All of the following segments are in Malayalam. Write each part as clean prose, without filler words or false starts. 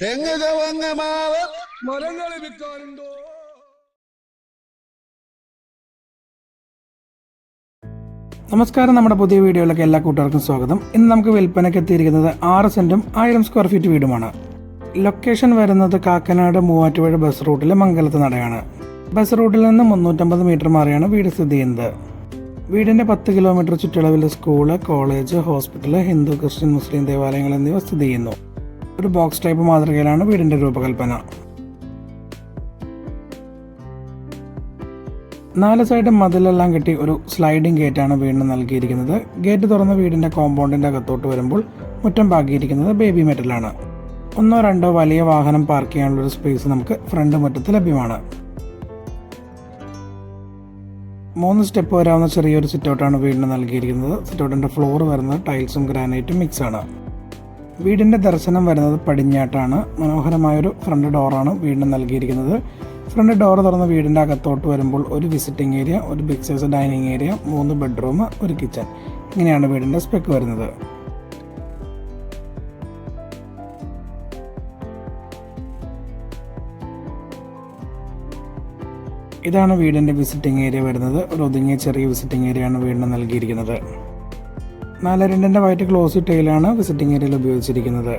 തെങ്ങ് ചവങ്ങ മാവ് മരങ്ങൾ വിൽക്കാനുണ്ടോ? നമസ്കാരം, നമ്മുടെ പുതിയ വീഡിയോയിലേക്ക് എല്ലാ കൂട്ടുകാർക്കും സ്വാഗതം. ഇന്ന് നമുക്ക് വിൽപ്പനയ്ക്ക് എത്തിയിരിക്കുന്നത് 6 സെന്റും 1000 സ്ക്വയർ ഫീറ്റ് വീടുമാണ്. ലൊക്കേഷൻ വരുന്നത് കാക്കനാട് മൂവാറ്റുപുഴ ബസ് റൂട്ടിലെ മംഗലത്ത് നടയാണ്. ബസ് റൂട്ടിൽ നിന്ന് 350 മീറ്റർ മാറിയാണ് വീട് സ്ഥിതി ചെയ്യുന്നത്. വീടിന്റെ 10 കിലോമീറ്റർ ചുറ്റളവിൽ school, college, hospital, Hindu, Christian, Muslim ദേവാലയങ്ങൾ എന്നിവ സ്ഥിതി ചെയ്യുന്നു. ഒരു ബോക്സ് ടൈപ്പ് മാതൃകയിലാണ് വീടിന്റെ രൂപകൽപ്പന. 4 സൈഡും മതിലെല്ലാം കെട്ടി ഒരു സ്ലൈഡിംഗ് ഗേറ്റാണ് വീടിന് നൽകിയിരിക്കുന്നത്. ഗേറ്റ് തുറന്ന് വീടിന്റെ കോമ്പൗണ്ടിന്റെ അകത്തോട്ട് വരുമ്പോൾ മുറ്റം പാകിയിരിക്കുന്നത് ബേബി മെറ്റലാണ്. 1-2 വലിയ വാഹനം പാർക്ക് ചെയ്യാനുള്ള ഒരു സ്പേസ് നമുക്ക് ഫ്രണ്ട് മുറ്റത്ത് ലഭ്യമാണ്. 3 സ്റ്റെപ്പ് വരാവുന്ന ചെറിയൊരു സിറ്റൗട്ടാണ് വീടിന് നൽകിയിരിക്കുന്നത്. സിറ്റൗട്ടിന്റെ ഫ്ലോർ വരുന്നത് ടൈൽസും ഗ്രാനൈറ്റും മിക്സ് ആണ്. വീടിന്റെ ദർശനം വരുന്നത് പടിഞ്ഞാട്ടാണ്. മനോഹരമായൊരു ഫ്രണ്ട് ഡോറാണ് വീടിന് നൽകിയിരിക്കുന്നത്. ഫ്രണ്ട് ഡോർ തുറന്ന് വീടിന്റെ അകത്തോട്ട് വരുമ്പോൾ ഒരു വിസിറ്റിംഗ് ഏരിയ, ഒരു big size dining area, 3 bedroom, ഒരു കിച്ചൺ, ഇങ്ങനെയാണ് വീടിന്റെ സ്പെക്ക് വരുന്നത്. ഇതാണ് വീടിന്റെ വിസിറ്റിംഗ് ഏരിയ വരുന്നത്. ഒരു ഒതുങ്ങിയ ചെറിയ വിസിറ്റിംഗ് ഏരിയയാണ് വീടിന് നൽകിയിരിക്കുന്നത്. 4-2 വൈറ്റ് ഗ്ലോസി ടൈലാണ് വിസിറ്റിംഗ് ഏരിയയിൽ ഉപയോഗിച്ചിരിക്കുന്നത്.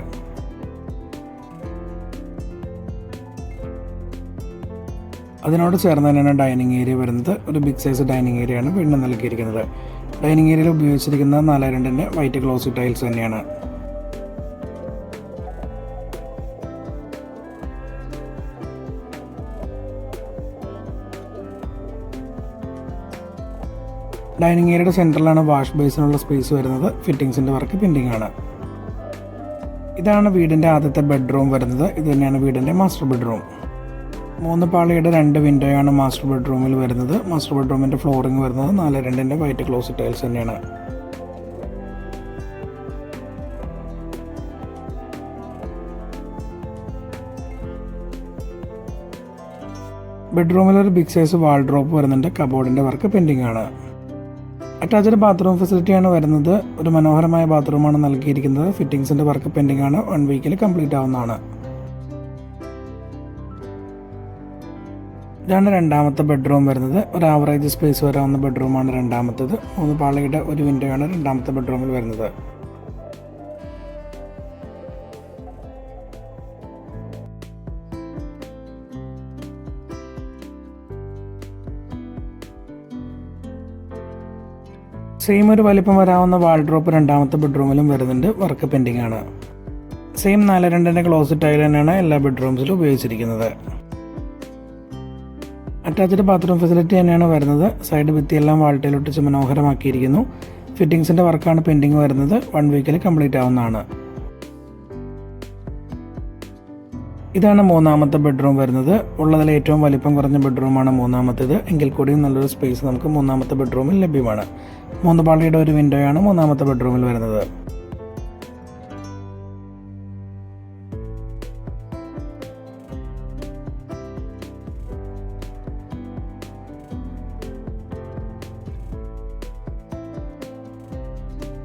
അതിനോട് ചേർന്ന് തന്നെയാണ് ഡൈനിങ് ഏരിയ വരുന്നത്. ഒരു ബിഗ് സൈസ് ഡൈനിങ് ഏരിയയാണ് വീടിന് നൽകിയിരിക്കുന്നത്. ഡൈനിങ് ഏരിയയിൽ ഉപയോഗിച്ചിരിക്കുന്നത് 4-2 വൈറ്റ് ഗ്ലോസി ടൈൽസ് തന്നെയാണ്. ഡൈനിങ് ഏരിയയുടെ സെൻറ്ററിലാണ് വാഷ് ബേസിനുള്ള സ്പേസ് വരുന്നത്. ഫിറ്റിംഗ്സിൻ്റെ വർക്ക് പെൻഡിംഗ് ആണ്. ഇതാണ് വീടിൻ്റെ ആദ്യത്തെ ബെഡ്റൂം വരുന്നത്. ഇത് തന്നെയാണ് വീടിൻ്റെ മാസ്റ്റർ ബെഡ്റൂം. 3 പാളിയുടെ 2 വിൻഡോയാണ് മാസ്റ്റർ ബെഡ്റൂമിൽ വരുന്നത്. മാസ്റ്റർ ബെഡ്റൂമിൻ്റെ ഫ്ലോറിംഗ് വരുന്നത് 4-2 വൈറ്റ് ഗ്ലോസി ടൈൽസ് തന്നെയാണ്. ബെഡ്റൂമിൽ ഒരു ബിഗ് സൈസ് വാൾഡ്രോപ്പ് വരുന്നുണ്ട്. കബോർഡിൻ്റെ വർക്ക് പെൻഡിംഗ് ആണ്. അറ്റാച്ച്ഡ് ബാത്റൂം ഫെസിലിറ്റിയാണ് വരുന്നത്. ഒരു മനോഹരമായ ബാത്റൂമാണ് നൽകിയിരിക്കുന്നത്. ഫിറ്റിംഗ്സിൻ്റെ വർക്ക് പെൻഡിംഗ് ആണ്. 1 വീക്കിൽ കംപ്ലീറ്റ് ആവുന്നതാണ്. ഇതാണ് രണ്ടാമത്തെ ബെഡ്റൂം വരുന്നത്. ഒരു ആവറേജ് സ്പേസ് വരാവുന്ന ബെഡ്റൂമാണ് രണ്ടാമത്തേത്. 3 പാളിയുടെ ഒരു വിൻഡോയാണ് രണ്ടാമത്തെ ബെഡ്റൂമിൽ വരുന്നത്. സെയിം ഒരു വലിപ്പം വരാവുന്ന വാൾഡ്രോപ്പ് രണ്ടാമത്തെ ബെഡ്റൂമിലും വരുന്നുണ്ട്. വർക്ക് പെൻഡിംഗ് ആണ്. സെയിം 4-2 ക്ലോസറ്റ് ടൈൽ തന്നെയാണ് എല്ലാ ബെഡ്റൂംസിലും ഉപയോഗിച്ചിരിക്കുന്നത്. അറ്റാച്ച്ഡ് ബാത്റൂം ഫെസിലിറ്റി തന്നെയാണ് വരുന്നത്. സൈഡ് ഭിത്തിയെല്ലാം വാൾട്ടയിൽ ഒട്ടിച്ച് മനോഹരമാക്കിയിരിക്കുന്നു. ഫിറ്റിംഗ്സിൻ്റെ വർക്കാണ് പെൻഡിങ് വരുന്നത്. 1 വീക്കിൽ കംപ്ലീറ്റ് ആവുന്നതാണ്. ഇതാണ് മൂന്നാമത്തെ ബെഡ്റൂം വരുന്നത്. ഉള്ളതിൽ ഏറ്റവും വലിപ്പം കുറഞ്ഞ ബെഡ്റൂമാണ് മൂന്നാമത്തേത്. എങ്കിൽ കൂടിയും നല്ലൊരു സ്പേസ് നമുക്ക് മൂന്നാമത്തെ ബെഡ്റൂമിൽ ലഭ്യമാണ്. 3 പാളിയുടെ ഒരു വിൻഡോയാണ് മൂന്നാമത്തെ ബെഡ്റൂമിൽ വരുന്നത്.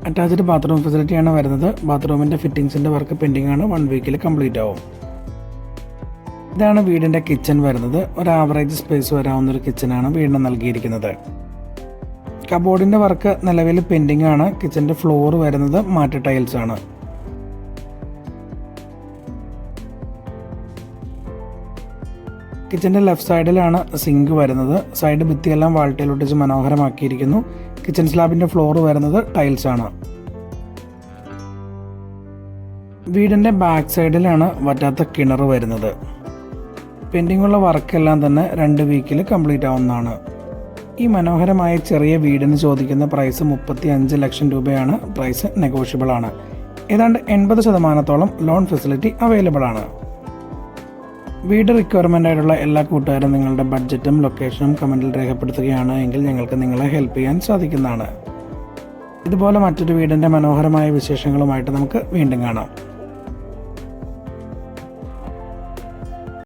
അറ്റാച്ച്ഡ് ബാത്റൂം ഫെസിലിറ്റിയാണ് വരുന്നത്. ബാത്റൂമിൻ്റെ ഫിറ്റിംഗ്സിൻ്റെ വർക്ക് പെൻഡിംഗ് ആണ്. 1 വീക്കിൽ കംപ്ലീറ്റ് ആവും. ഇതാണ് വീടിൻ്റെ കിച്ചൺ വരുന്നത്. ഒരു ആവറേജ് സ്പേസ് വരാവുന്ന ഒരു കിച്ചണാണ് വീടിന് നൽകിയിരിക്കുന്നത്. കബോർഡിൻ്റെ വർക്ക് നിലവിൽ പെൻഡിംഗ് ആണ്. കിച്ചൻ്റെ ഫ്ലോർ വരുന്നത് മാറ്റ് ടൈൽസ് ആണ്. കിച്ചൻ്റെ ലെഫ്റ്റ് സൈഡിലാണ് സിങ്ക് വരുന്നത്. സൈഡ് ഭിത്തിയെല്ലാം വാൾട്ടയിൽ ഒട്ടിച്ച് മനോഹരമാക്കിയിരിക്കുന്നു. കിച്ചൺ സ്ലാബിൻ്റെ ഫ്ലോർ വരുന്നത് ടൈൽസ് ആണ്. വീടിൻ്റെ ബാക്ക് സൈഡിലാണ് വറ്റാത്ത കിണർ വരുന്നത്. പെൻഡിങ്ങുള്ള വർക്കെല്ലാം തന്നെ 2 വീക്കിൽ കംപ്ലീറ്റ് ആവുന്നതാണ്. ഈ മനോഹരമായ ചെറിയ വീടിന് ചോദിക്കുന്ന പ്രൈസ് 35 ലക്ഷം രൂപയാണ്. പ്രൈസ് നെഗോഷ്യബിൾ ആണ്. ഏതാണ്ട് 80% ലോൺ ഫെസിലിറ്റി അവൈലബിൾ ആണ്. വീട് റിക്വയർമെൻ്റ് ആയിട്ടുള്ള എല്ലാ കൂട്ടുകാരും നിങ്ങളുടെ ബഡ്ജറ്റും ലൊക്കേഷനും കമൻറ്റിൽ രേഖപ്പെടുത്തുകയാണ് എങ്കിൽ ഞങ്ങൾക്ക് നിങ്ങളെ ഹെൽപ്പ് ചെയ്യാൻ സാധിക്കുന്നതാണ്. ഇതുപോലെ മറ്റൊരു വീടിൻ്റെ മനോഹരമായ വിശേഷങ്ങളുമായിട്ട് നമുക്ക് വീണ്ടും കാണാം.